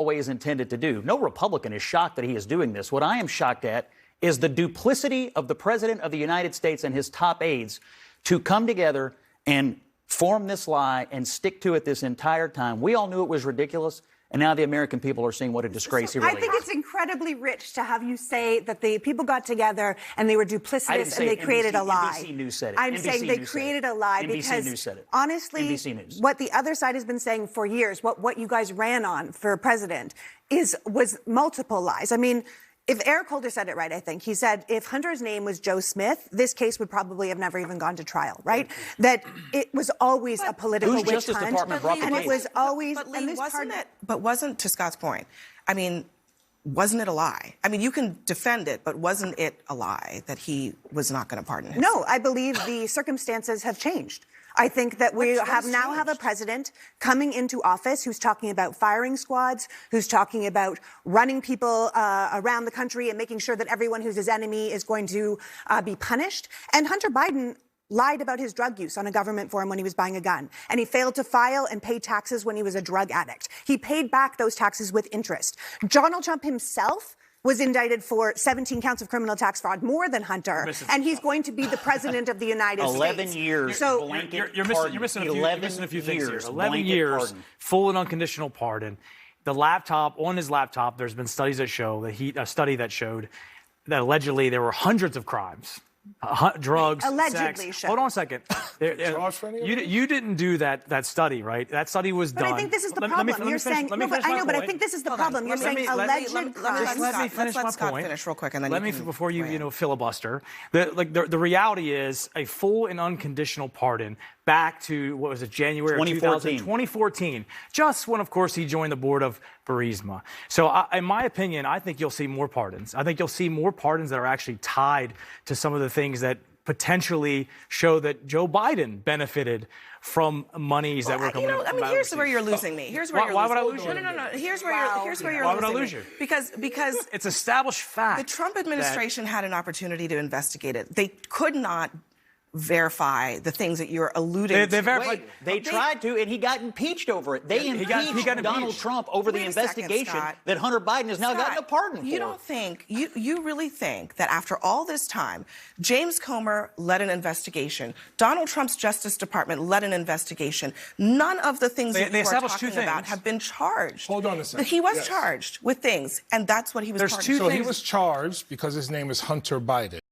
always intended to do. No Republican is shocked that he is doing this. What I am shocked at is the duplicity of the President of the United States and his top aides to come together and form this lie and stick to it this entire time. We all knew it was ridiculous, and now the American people are seeing what a disgrace he really is. I think it's incredibly rich to have you say that the people got together and they were duplicitous and they created a lie. NBC News said it. I'm saying they created a lie because, honestly, what the other side has been saying for years, what you guys ran on for president, was multiple lies. I mean, if Eric Holder said it right, I think. He said if Hunter's name was Joe Smith, this case would probably have never even gone to trial, right? That it was always a political witch hunt. And it was always... But Leigh, wasn't, to Scott's point, I mean, wasn't it a lie? I mean, you can defend it, but wasn't it a lie that he was not going to pardon him? No, I believe the circumstances have changed. I think that we now have a president coming into office who's talking about firing squads, who's talking about running people around the country and making sure that everyone who's his enemy is going to be punished. And Hunter Biden lied about his drug use on a government forum when he was buying a gun. And he failed to file and pay taxes when he was a drug addict. He paid back those taxes with interest. Donald Trump himself was indicted for 17 counts of criminal tax fraud, more than Hunter, and he's going to be the president of the United States. 11 years. So you're missing a few things here. 11 years, full and unconditional pardon. On his laptop, there's been studies that show a study that showed that allegedly there were hundreds of crimes. Drugs, allegedly sex. Hold on a second. You didn't do that study, right? That study was done. But I think this is the problem. You're saying, I know, but I think this is the problem. You're saying alleged crimes. Let me finish my point. Finish real quick, and then before you filibuster. The reality is a full and unconditional pardon back to, what was it, January of 2014, just when, of course, he joined the board of Burisma. So, in my opinion, I think you'll see more pardons. I think you'll see more pardons that are actually tied to some of the things that potentially show that Joe Biden benefited from monies that were coming. I mean, here's where you're losing me. Here's where why would I lose you? No. Here's where you're losing me. Why would I lose you? Because it's established fact. The Trump administration had an opportunity to investigate it. They could not verify the things that you're alluding to. They verified. They tried to, and he got impeached over it. They impeached Donald Trump over the investigation that Hunter Biden has now gotten a pardon for. You don't think, you really think that after all this time, James Comer led an investigation, Donald Trump's Justice Department led an investigation, none of the things that you are talking about have been charged. Hold on a second. He was charged with things, and that's what he was pardoned. So he was charged because his name is Hunter Biden.